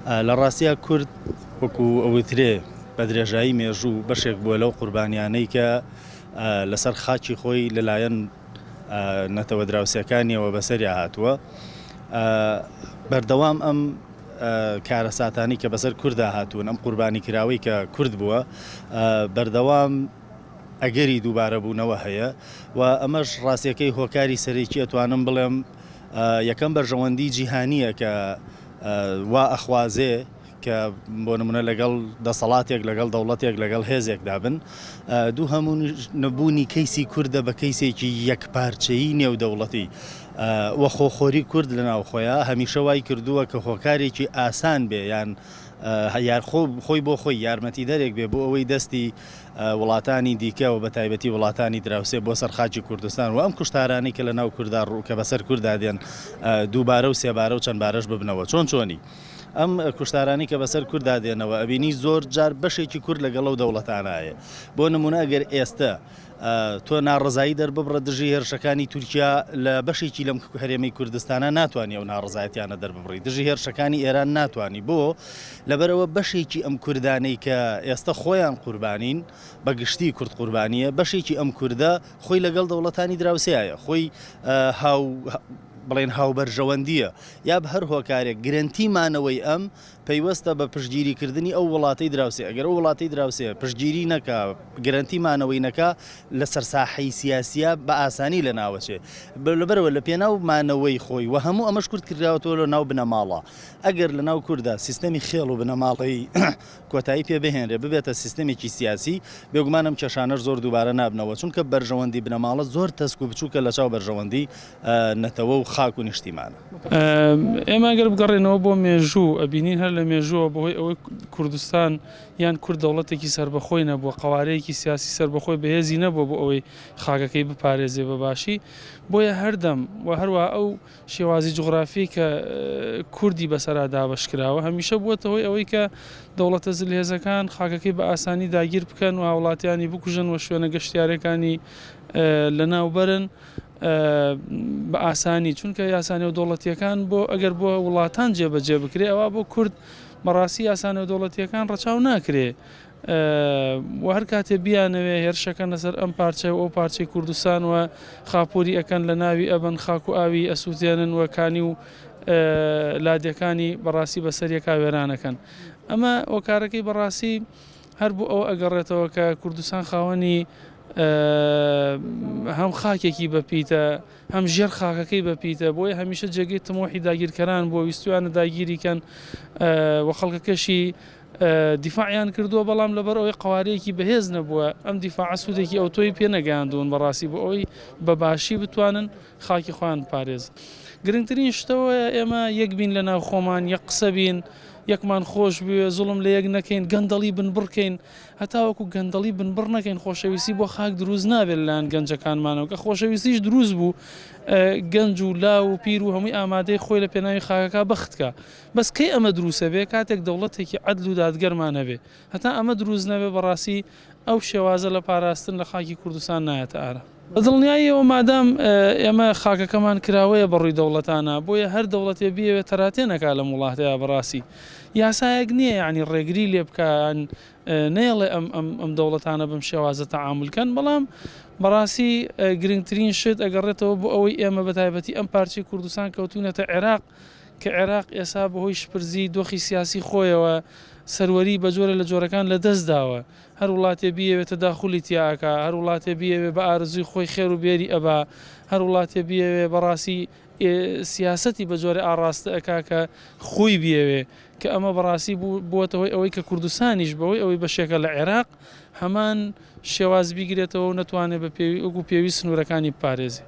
لە ڕاستیە کورد وەکو ئەوترێ بە درێژایی مێژوو بەشێک بووە لەو قوربانیانەی کە لەسەر خاچی خۆی لەلایەن نەتەوە دراوسەکانیەوە بەسەریا هاتووە. بەردەوام ئەم کارە ساتانی کە بەسەر کووردا هاتوون، ئەم قوربانی کراوەی کە کورد بووە بەردەوام ئەگەری دووبارە بوونەوە هەیە و ئەمەش ڕاستیەکەی هۆکاری سەرێکی ئەتوانم بڵێم یەکەم بەرژەوەندی جیهانیە کە وا ئەخوازێ کە بۆ نمونە لەگەڵ دەسەڵاتێک لەگەڵ دەوڵەتێک لەگەڵ هێزێکدا بن، دوو هەموو نەبوونی کەیسی کووردە بە کەیسێکی یەکپارچەیی نێودەوڵەتی وە خۆخۆری کورد لە ناو خۆیان هەمیشە وای کردووە کە هۆکارێکی ئاسان بێ یان خۆی بۆ خۆی یارمەتی دەرێک بێ بۆ ئەوەی دەستی وڵاتانی دیکە و بە تایبەتی وڵاتانی دراوسێ بۆ سەرخاچی کوردستان و ئەم کوشتارانی کە لە ناو کووردا ڕوو کە بەسەر کووردا دێن دووبارە و سێبارە و چەند بارەش ببنەوە چۆنی ئەم کوشتارانی کە بەسەر کووردا دێنەوە ئەبینی زۆر جار بەشێکی کورد لەگەڵ دەوڵەتانایە. بۆ نمونە ئەگەر ئێستا تۆ ناڕزایی دەرببڕە دژی هێرشەکانی تورکیا لە بەشێکی لەم هەرێمەی کوردستانە ناتوانانی ئەو ناڕزایەتیانە دەرببڕی، دژی هێرشەکانی ئێران ناتوانانی. بۆ لەبەرەوە بەشێکی ئەم کوردانەی کە ئێستا خۆیان قوربانین بەگشتی کورد قوربانیە، بەشێکی ئەم کووردە خۆی لەگەڵ دەوڵەتانی دراوسایە، خۆی بڵێن هاوبەرژەوەندیە یا بە هەر هۆکارێک گرنتیمانەوەی ئەم پەیوەستە بە پشتگیریکردنی ئەو وڵاتەی دراوسێ. ئەگەر ئەو وڵاتی دراوسێ پشتگیری نەکا گرنتیمانەوەی نەکا لە سەرساحەی سیاسیە بە ئاسانی لە ناوەچێ لەبەرەوە لە پێناو مانەوەی خۆی و هەموو ئەمەش کورد کردراوەوە لە ناو بنەماڵە. ئەگەر لە ناو کووردا سیستەمی خێڵ و بنەماڵی کۆتایی پێ بهێنرێ ببێتە سیستەمێکی سیاسی، بێگومانم کێشانەش زۆر دووبارە نابنەوە، چونکە بەرژەوەندی بنەماڵە زۆر تەسک و بچووکە لە چاو بەرژەوەندی نەتەوە و خاک و نیشتیمانە. ئێمە گەر بگەڕێنەوە بۆ مێژوو ئەبینین هەر لە مێژووە بەهۆی ئەوەی کوردستان یان کورد دەوڵەتێکی سربەخۆی نەبووە، قەوارەیەکی سیاسی سربەخۆی بەهێزی نەبووە بۆ ئەوەی خاکەکەی بپارێزێ بە باشی، بۆیە هەردەم و هەروە ئەو شێوازی جوغرافی کە کوردی بەسەرا دابەشکراوە هەمیشە بووەتەوەی ئەوەی کە دەوڵەتە زلهێزەکان خاکەکەی بە ئاسانی داگیر بکەن و هاوڵاتیانی بکوژن و شوێنە گەشتیارەکانی لەناوبەرن بە ئاسانی، چونکە یاسانە و دەوڵەتیەکان بۆ ئەگەر بۆ وڵاتان جێبەجێ بکرێ ئەوە بۆ کورد بەڕاستی یاسانە و دەوڵەتیەکان ڕەچاو ناکرێ و هەر کاتێ بیانەوێ هێرشەکەن لەسەر ئەم پارچە و ئەو پارچەی کوردستان و خاپۆری ئەەکەن لە ناوی ئەبەن خاک و ئاوی ئەسووتێنن وەکانی و لادیەکانی بەڕاستی بەسەریەکا وێرانەکەن. ئەمە وەکارەکەی بەڕاستی هەر بۆ ئەو ئەگەڕێتەوە کە کوردستان خاوەنی هەم خاکێکی بەپیتە هەم ژێر خاکەکەی بەپیتە، بۆیە هەمیشە جێگەی تمۆحی داگیرکەران بۆ ویستویانە داگیریکەن و خەڵکەکەشی دیفاعیان کردووە، بەڵام لەبەر ئەوەی قەوارەیەکی بەهێز نەبووە ئەم دیفاع سوودێکی ئەو تۆی پێ نەگەیاندون بەڕاستی بۆ ئەوەی بە باشی بتوانن خاکی خۆیان پارێز. گرنگترین شتەوە ئێمە یەک بین لە ناو خۆمان، یەک قسە بین، یەکمان خۆش بوێ، زوڵم لە یەک نەکەین، گەندەڵی بنبڕکەین، هەتاوەکو گەندەڵی بنبڕ نەکەین. خۆشەویستی بۆ خاک دروست نابێت لەلایەن گەنجەکانمانەوە کە خۆشەویستیش دروست بوو، گەنج و لاو و پیر و هەمووی ئامادەی خۆی لە پێناوی خاکەکە بەختکە. بەس کەی ئەمە دروستە بێ کاتێک دەوڵەتێکی عەدل و دادگەرمان هەبێ، هەتا ئەمە دروست نەبێ بەڕاستی ئەو شێوازە لە پاراستن لە خاکی کوردستان نایەتە ئارە. بە دڵنیاییەوە مادام ئێمە خاکەکەمان کراوەیە بەڕووی دەوڵەتانە، بۆیە هەر دەوڵەتێ بیەوێت تەراتێ نەکا لە وڵاتەیە بەڕاستی یاسایەک نییە، یعنی ڕێگری لێ بکەن نەیەڵێ ئەم دەوڵەتانە بەم شێوازە تەعامولکەن، بەڵام بەڕاستی گرنگترین شت ئەگەڕێتەوە بۆ ئەوەی ئێمە بە تایبەتی ئەم پارچەی کوردستان کەوتونەتە عێراق کە عێراق ئێستا بەهۆی شپرزی دۆخی سیاسی خۆیەوە سەروەری بە جۆرە لە جۆرەکان لە دەست داوە. هەر وڵاتێ بیەوێتە داخولی تیاکە، هەر وڵاتێ بیەوێ بە ئارزوی خۆی خێر و بێری ئەبا، هەر وڵاتێ بیەوێ بەڕاستی سیاسەتی بە جۆرە ئاڕاستە ئەکا کە خۆی بیەوێ، کە ئەمە بەڕاستی بووەتەوەی ئەوەی کە کوردستانیش بەوەی ئەوەی بەشێکە لە عێراق هەمان شێواز بیگرێتەوە و نەتوانێت بە وەکو پێویست سنوورەکانی بپارێزێ.